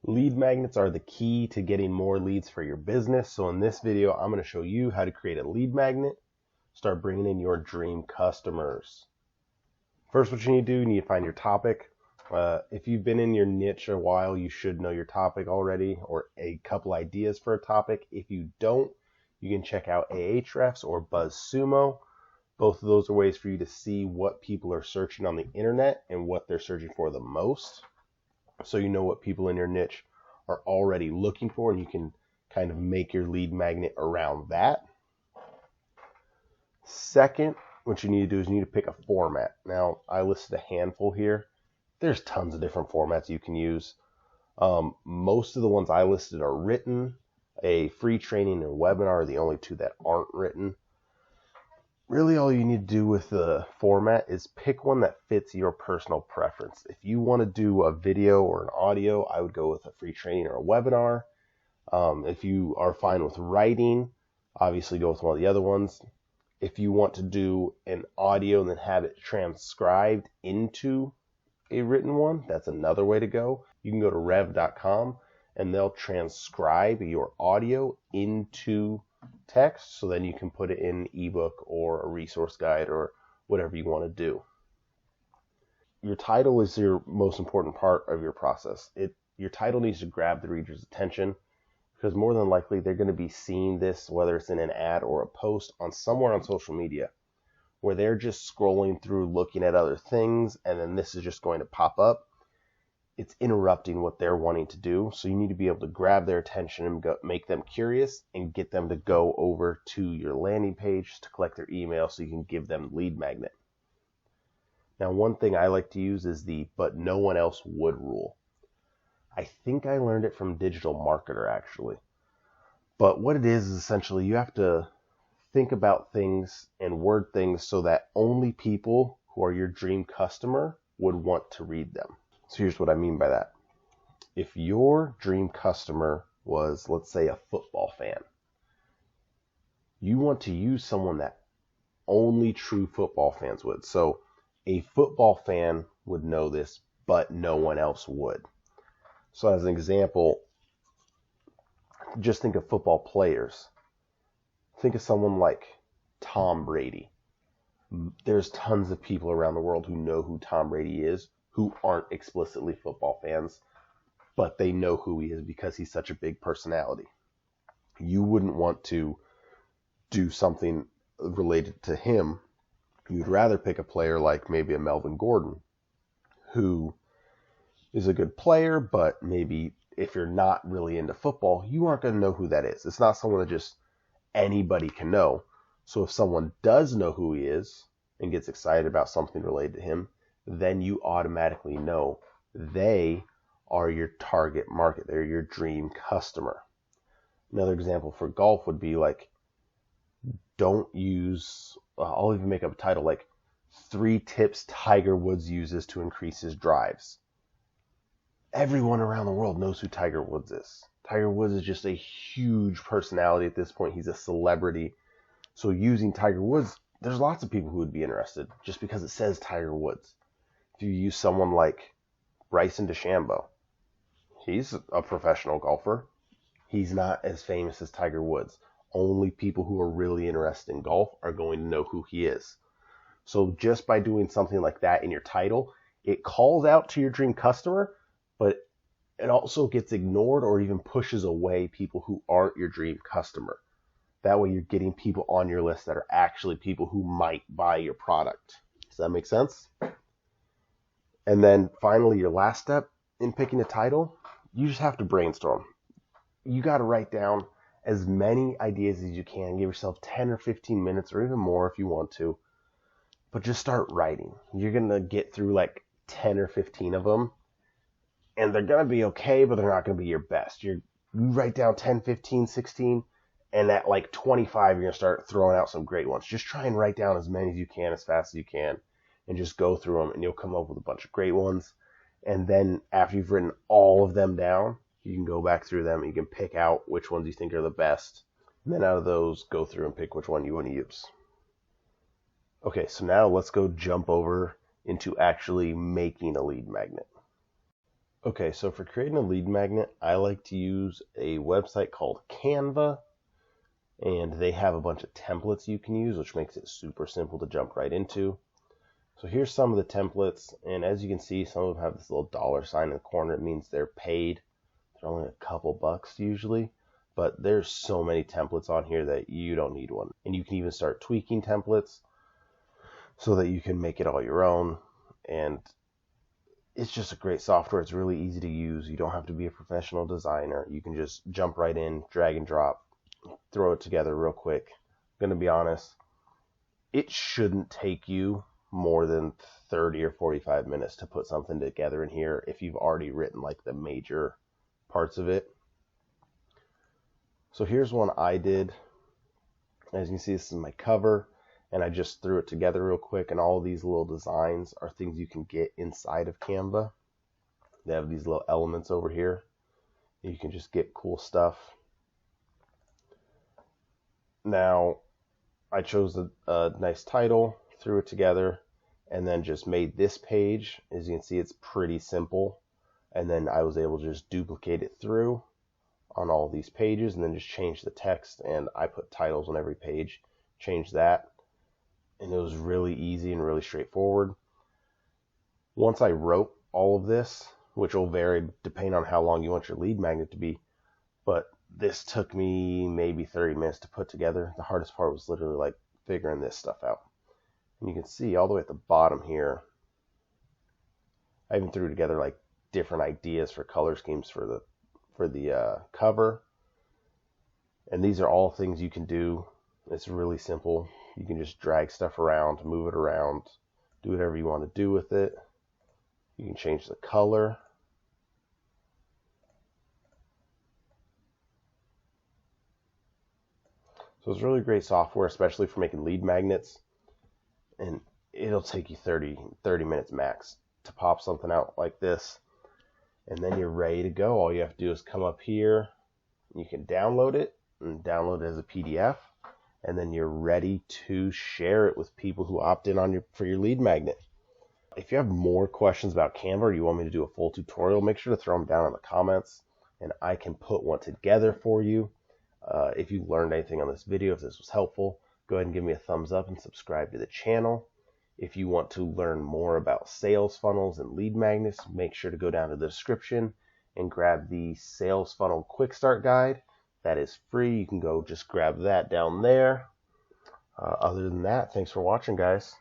Lead magnets are the key to getting more leads for your business. So in this video, I'm going to show you how to create a lead magnet, start bringing in your dream customers. First, what you need to do, you need to find your topic. If you've been in your niche a while, you should know your topic already or a couple ideas for a topic. If you don't, you can check out Ahrefs or BuzzSumo. Both of those are ways for you to see what people are searching on the internet and what they're searching for the most. So you know what people in your niche are already looking for, and you can kind of make your lead magnet around that. Second, what you need to do is you need to pick a format. Now, I listed a handful here. There's tons of different formats you can use. Most of the ones I listed are written. A free training and webinar are the only two that aren't written. Really, all you need to do with the format is pick one that fits your personal preference. If you want to do a video or an audio, I would go with a free training or a webinar. If you are fine with writing, obviously go with one of the other ones. If you want to do an audio and then have it transcribed into a written one, that's another way to go. You can go to rev.com and they'll transcribe your audio into text, so then you can put it in ebook or a resource guide or whatever you want to do. Your title is your most important part of your process. Your title needs to grab the reader's attention, because more than likely they're going to be seeing this, whether it's in an ad or a post on somewhere on social media, where they're just scrolling through looking at other things, and then this is just going to pop up. It's interrupting what they're wanting to do. So you need to be able to grab their attention and make them curious and get them to go over to your landing page to collect their email so you can give them lead magnet. Now, one thing I like to use is the "but no one else would" rule. I think I learned it from Digital Marketer, actually. But what it is essentially you have to think about things and word things so that only people who are your dream customer would want to read them. So here's what I mean by that. If your dream customer was, let's say, a football fan, you want to use someone that only true football fans would. So a football fan would know this, but no one else would. So as an example, just think of football players. Think of someone like Tom Brady. There's tons of people around the world who know who Tom Brady is, who aren't explicitly football fans, but they know who he is because he's such a big personality. You wouldn't want to do something related to him. You'd rather pick a player like maybe a Melvin Gordon, who is a good player, but maybe if you're not really into football, you aren't going to know who that is. It's not someone that just anybody can know. So if someone does know who he is and gets excited about something related to him, then you automatically know they are your target market. They're your dream customer. Another example for golf would be like, don't use, I'll even make up a title like 3 tips Tiger Woods uses to increase his drives. Everyone around the world knows who Tiger Woods is. Tiger Woods is just a huge personality at this point. He's a celebrity. So using Tiger Woods, there's lots of people who would be interested just because it says Tiger Woods. If you use someone like Bryson DeChambeau, he's a professional golfer. He's not as famous as Tiger Woods. Only people who are really interested in golf are going to know who he is. So just by doing something like that in your title, it calls out to your dream customer, but it also gets ignored or even pushes away people who aren't your dream customer. That way you're getting people on your list that are actually people who might buy your product. Does that make sense? And then finally, your last step in picking a title, you just have to brainstorm. You got to write down as many ideas as you can. Give yourself 10 or 15 minutes or even more if you want to. But just start writing. You're going to get through like 10 or 15 of them. And they're going to be okay, but they're not going to be your best. You write down 10, 15, 16, and at like 25, you're going to start throwing out some great ones. Just try and write down as many as you can, as fast as you can. And just go through them, and you'll come up with a bunch of great ones. And then after you've written all of them down, you can go back through them and you can pick out which ones you think are the best. And then out of those, go through and pick which one you want to use. Okay, so now let's go jump over into actually making a lead magnet. Okay, so for creating a lead magnet, I like to use a website called Canva, and they have a bunch of templates you can use, which makes it super simple to jump right into. So here's some of the templates, and as you can see, some of them have this little $sign in the corner. It means they're paid. They're only a couple bucks usually, but there's so many templates on here that you don't need one. And you can even start tweaking templates so that you can make it all your own. And it's just a great software. It's really easy to use. You don't have to be a professional designer. You can just jump right in, drag and drop, throw it together real quick. I'm gonna be honest, it shouldn't take you more than 30 or 45 minutes to put something together in here if you've already written like the major parts of it. So here's one I did. As you can see, this is my cover, and I just threw it together real quick, and all of these little designs are things you can get inside of Canva. They have these little elements over here. You can just get cool stuff. Now, I chose a nice title, threw it together, and then just made this page. As you can see, it's pretty simple. And then I was able to just duplicate it through on all these pages and then just change the text. And I put titles on every page, change that. And it was really easy and really straightforward. Once I wrote all of this, which will vary depending on how long you want your lead magnet to be, but this took me maybe 30 minutes to put together. The hardest part was literally like figuring this stuff out. And you can see all the way at the bottom here, I even threw together like different ideas for color schemes for the cover. And these are all things you can do. It's really simple. You can just drag stuff around, move it around, do whatever you want to do with it. You can change the color. So it's really great software, especially for making lead magnets. And it'll take you 30 minutes max to pop something out like this. And then you're ready to go. All you have to do is come up here. You can download it and download it as a PDF. And then you're ready to share it with people who opt in for your lead magnet. If you have more questions about Canva or you want me to do a full tutorial, make sure to throw them down in the comments and I can put one together for you. If you learned anything on this video, if this was helpful, go ahead and give me a thumbs up and subscribe to the channel. If you want to learn more about sales funnels and lead magnets, make sure to go down to the description and grab the Sales Funnel Quick Start Guide. That is free. You can go just grab that down there. Other than that, thanks for watching, guys.